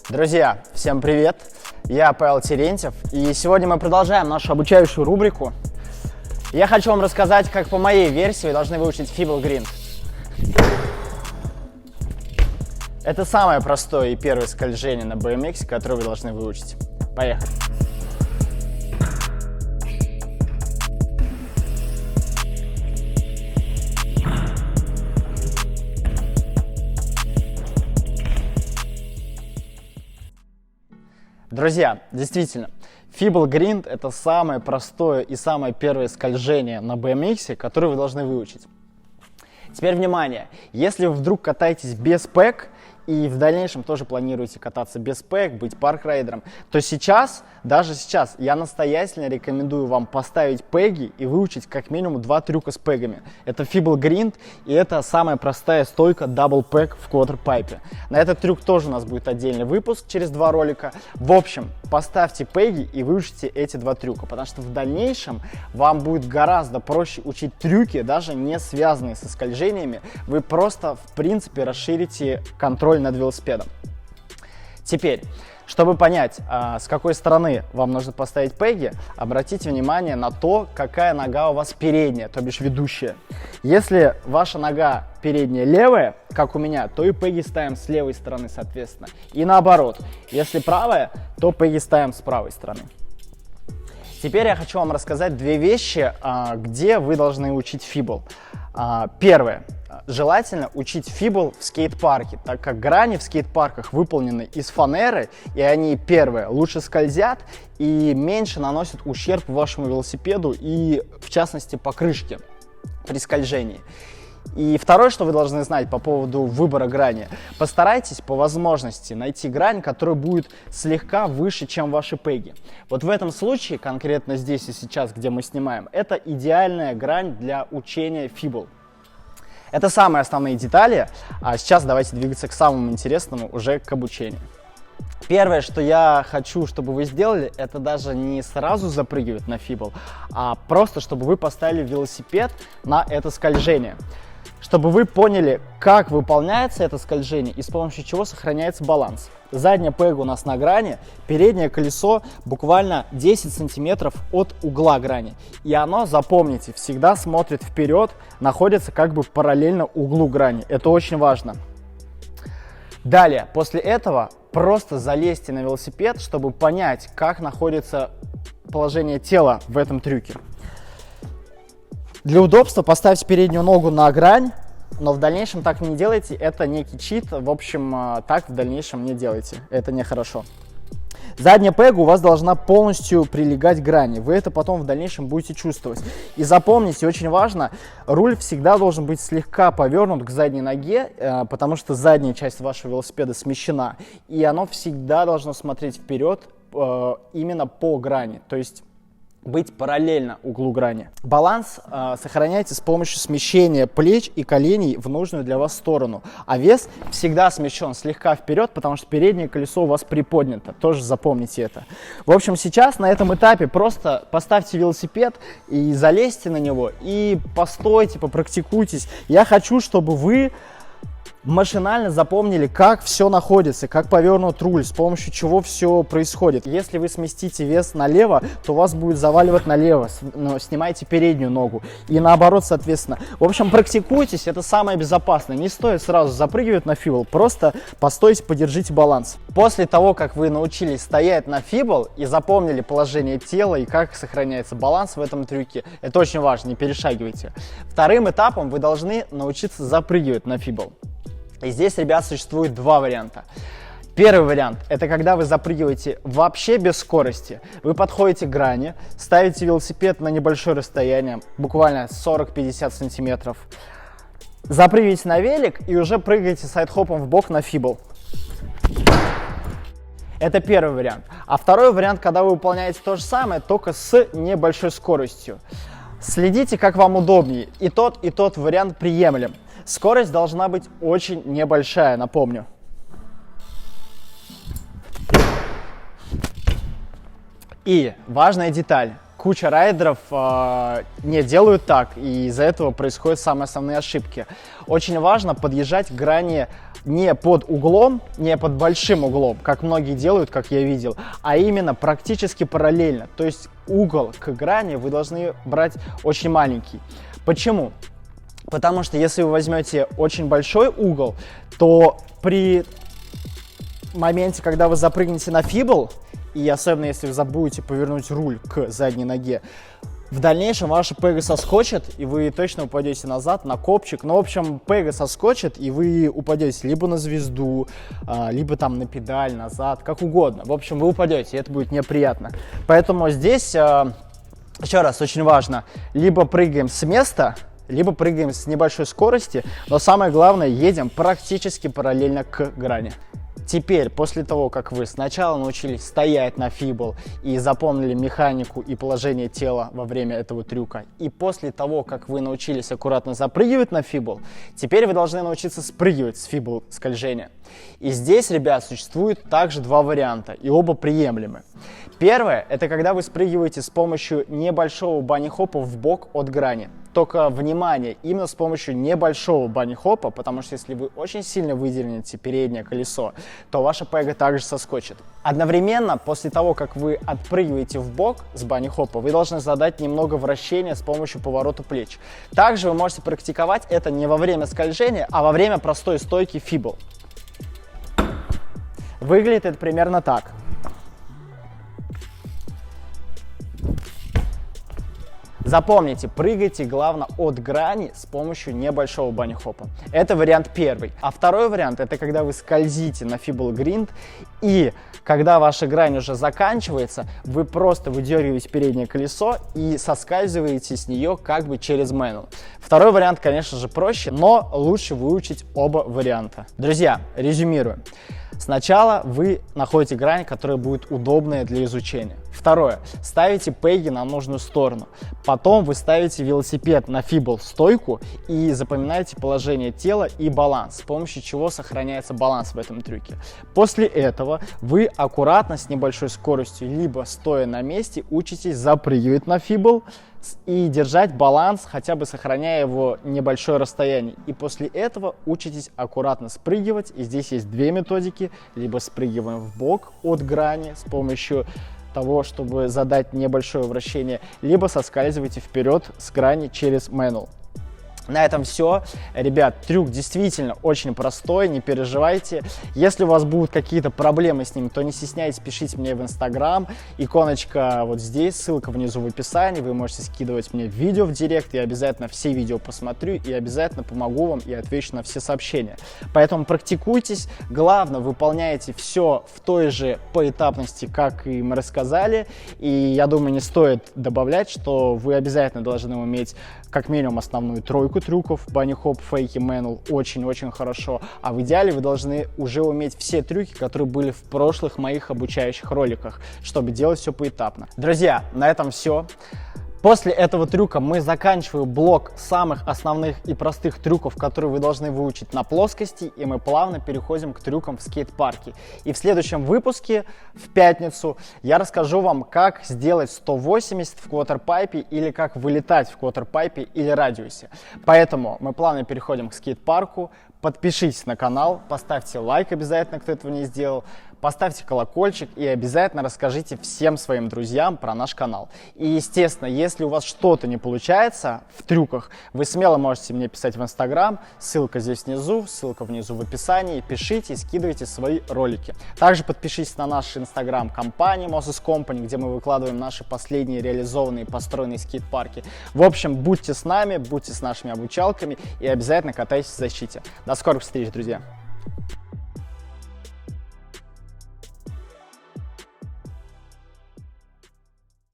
Друзья, всем привет! Я Павел Терентьев, и сегодня мы продолжаем нашу обучающую рубрику. Я хочу вам рассказать, как по моей версии вы должны выучить Feeble Grind. Это самое простое и первое скольжение на BMX, которое вы должны выучить. Поехали! Друзья, действительно, Feeble Grind – это самое простое и самое первое скольжение на BMX, которое вы должны выучить. Теперь внимание, если вы вдруг катаетесь без пэг и в дальнейшем тоже планируете кататься без пэг, быть паркрайдером, то сейчас, даже сейчас, я настоятельно рекомендую вам поставить пэги и выучить как минимум 2 трюка с пэгами. Это Feeble Grind и это самая простая стойка Double Peg в квотерпайпе. На этот трюк тоже у нас будет отдельный выпуск через 2 ролика. В общем, поставьте пэги и выучите эти 2 трюка, потому что в дальнейшем вам будет гораздо проще учить трюки, даже не связанные со скольжениями. Вы просто, в принципе, расширите контроль над велосипедом. Теперь, чтобы понять, с какой стороны вам нужно поставить пэги, обратите внимание на то, какая нога у вас передняя, то бишь ведущая. Если ваша нога передняя левая, как у меня, то и пэги ставим с левой стороны, соответственно. И наоборот, если правая, то пэги ставим с правой стороны. Теперь я хочу вам рассказать 2 вещи, где вы должны учить Feeble. Первое. Желательно учить Feeble в скейт-парке, так как грани в скейт-парках выполнены из фанеры, и они, первое, лучше скользят и меньше наносят ущерб вашему велосипеду и, в частности, покрышке при скольжении. И второе, что вы должны знать по поводу выбора грани, постарайтесь по возможности найти грань, которая будет слегка выше, чем ваши пэги. Вот в этом случае, конкретно здесь и сейчас, где мы снимаем, это идеальная грань для учения Feeble. Это самые основные детали, а сейчас давайте двигаться к самому интересному, уже к обучению. Первое, что я хочу, чтобы вы сделали, это даже не сразу запрыгивать на Feeble, а просто, чтобы вы поставили велосипед на это скольжение. Чтобы вы поняли, как выполняется это скольжение и с помощью чего сохраняется баланс. Задняя пэга у нас на грани, переднее колесо буквально 10 сантиметров от угла грани. И оно, запомните, всегда смотрит вперед, находится как бы параллельно углу грани. Это очень важно. Далее, после этого просто залезьте на велосипед, чтобы понять, как находится положение тела в этом трюке. Для удобства поставьте переднюю ногу на грань, но в дальнейшем так не делайте, это некий чит, в общем, так в дальнейшем не делайте, это нехорошо. Задняя пэга у вас должна полностью прилегать к грани, вы это потом в дальнейшем будете чувствовать. И запомните, очень важно, руль всегда должен быть слегка повернут к задней ноге, потому что задняя часть вашего велосипеда смещена, и оно всегда должно смотреть вперед именно по грани, то есть быть параллельно углу грани. Баланс сохраняйте с помощью смещения плеч и коленей в нужную для вас сторону. А вес всегда смещен слегка вперед, потому что переднее колесо у вас приподнято. Тоже запомните это. В общем, сейчас на этом этапе просто поставьте велосипед и залезьте на него, и постойте, попрактикуйтесь. Я хочу, чтобы вы машинально запомнили, как все находится, как повернут руль, с помощью чего все происходит. Если вы сместите вес налево, то вас будет заваливать налево, но снимайте переднюю ногу. И наоборот, соответственно. В общем, практикуйтесь, это самое безопасное. Не стоит сразу запрыгивать на Feeble, просто постойте, подержите баланс. После того, как вы научились стоять на Feeble и запомнили положение тела и как сохраняется баланс в этом трюке, это очень важно, не перешагивайте. Вторым этапом вы должны научиться запрыгивать на Feeble. И здесь, ребят, существует 2 варианта. Первый вариант – это когда вы запрыгиваете вообще без скорости. Вы подходите к грани, ставите велосипед на небольшое расстояние, буквально 40-50 сантиметров, запрыгиваете на велик и уже прыгаете сайд-хопом в бок на Feeble. Это первый вариант. А второй вариант, когда вы выполняете то же самое, только с небольшой скоростью. Следите, как вам удобнее. И тот вариант приемлем. Скорость должна быть очень небольшая, напомню. И важная деталь. куча райдеров не делают так, и из-за этого происходят самые основные ошибки. Очень важно подъезжать к грани не под углом, не под большим углом, как многие делают, как я видел, а именно практически параллельно. То есть угол к грани вы должны брать очень маленький. Почему? Потому что если вы возьмете очень большой угол, то при моменте, когда вы запрыгнете на фибл, и особенно если вы забудете повернуть руль к задней ноге, в дальнейшем ваша пега соскочит, и вы точно упадете назад на копчик. Ну, в общем, пега соскочит, и вы упадете либо на звезду, либо там на педаль, назад, как угодно. В общем, вы упадете, и это будет неприятно. Поэтому здесь, еще раз, очень важно, либо прыгаем с места, либо прыгаем с небольшой скорости, но самое главное, едем практически параллельно к грани. Теперь, после того, как вы сначала научились стоять на фибл и запомнили механику и положение тела во время этого трюка, и после того, как вы научились аккуратно запрыгивать на фибл, теперь вы должны научиться спрыгивать с фибл скольжения. И здесь, ребят, существует также два варианта, и оба приемлемы. Первое, это когда вы спрыгиваете с помощью небольшого банни-хопа в бок от грани. Только, внимание, именно с помощью небольшого банни-хопа, потому что если вы очень сильно выдернете переднее колесо, то ваша пега также соскочит. Одновременно, после того, как вы отпрыгиваете в бок с банни-хопа, вы должны задать немного вращения с помощью поворота плеч. Также вы можете практиковать это не во время скольжения, а во время простой стойки фибл. Выглядит это примерно так. Запомните, прыгайте, главное, от грани с помощью небольшого банни-хопа. Это вариант первый. А второй вариант, это когда вы скользите на фибл гринд, и когда ваша грань уже заканчивается, вы просто выдергиваете переднее колесо и соскальзываете с нее как бы через мануал. Второй вариант, конечно же, проще, но лучше выучить оба варианта. Друзья, резюмируем. Сначала вы находите грань, которая будет удобная для изучения. Второе. Ставите пеги на нужную сторону. Потом вы ставите велосипед на фибл стойку и запоминаете положение тела и баланс, с помощью чего сохраняется баланс в этом трюке. После этого вы аккуратно с небольшой скоростью, либо стоя на месте, учитесь запрыгивать на фибл и держать баланс, хотя бы сохраняя его небольшое расстояние. И после этого учитесь аккуратно спрыгивать. И здесь есть две методики. Либо спрыгиваем в бок от грани с помощью того, чтобы задать небольшое вращение, либо соскальзывайте вперед с грани через мануал. На этом все. Ребят, трюк действительно очень простой, не переживайте. Если у вас будут какие-то проблемы с ним, то не стесняйтесь, пишите мне в Инстаграм. Иконочка вот здесь, ссылка внизу в описании. Вы можете скидывать мне видео в директ, я обязательно все видео посмотрю и обязательно помогу вам и отвечу на все сообщения. Поэтому практикуйтесь. Главное, выполняйте все в той же поэтапности, как и мы рассказали. И я думаю, не стоит добавлять, что вы обязательно должны уметь как минимум основную тройку трюков, банни-хоп, фейки, мануал, очень-очень хорошо. А в идеале вы должны уже уметь все трюки, которые были в прошлых моих обучающих роликах, чтобы делать все поэтапно. Друзья, на этом все. После этого трюка мы заканчиваем блок самых основных и простых трюков, которые вы должны выучить на плоскости, и мы плавно переходим к трюкам в скейт-парке. И в следующем выпуске, в пятницу, я расскажу вам, как сделать 180 в квотерпайпе или как вылетать в квотерпайпе или радиусе. Поэтому мы плавно переходим к скейт-парку. Подпишитесь на канал, поставьте лайк обязательно, кто этого не сделал. Поставьте колокольчик и обязательно расскажите всем своим друзьям про наш канал. И, естественно, если у вас что-то не получается в трюках, вы смело можете мне писать в Инстаграм. Ссылка здесь внизу, ссылка внизу в описании. Пишите и скидывайте свои ролики. Также подпишитесь на наш Инстаграм компании Moses Company, где мы выкладываем наши последние реализованные построенные скейт-парки. В общем, будьте с нами, будьте с нашими обучалками и обязательно катайтесь в защите. До скорых встреч, друзья!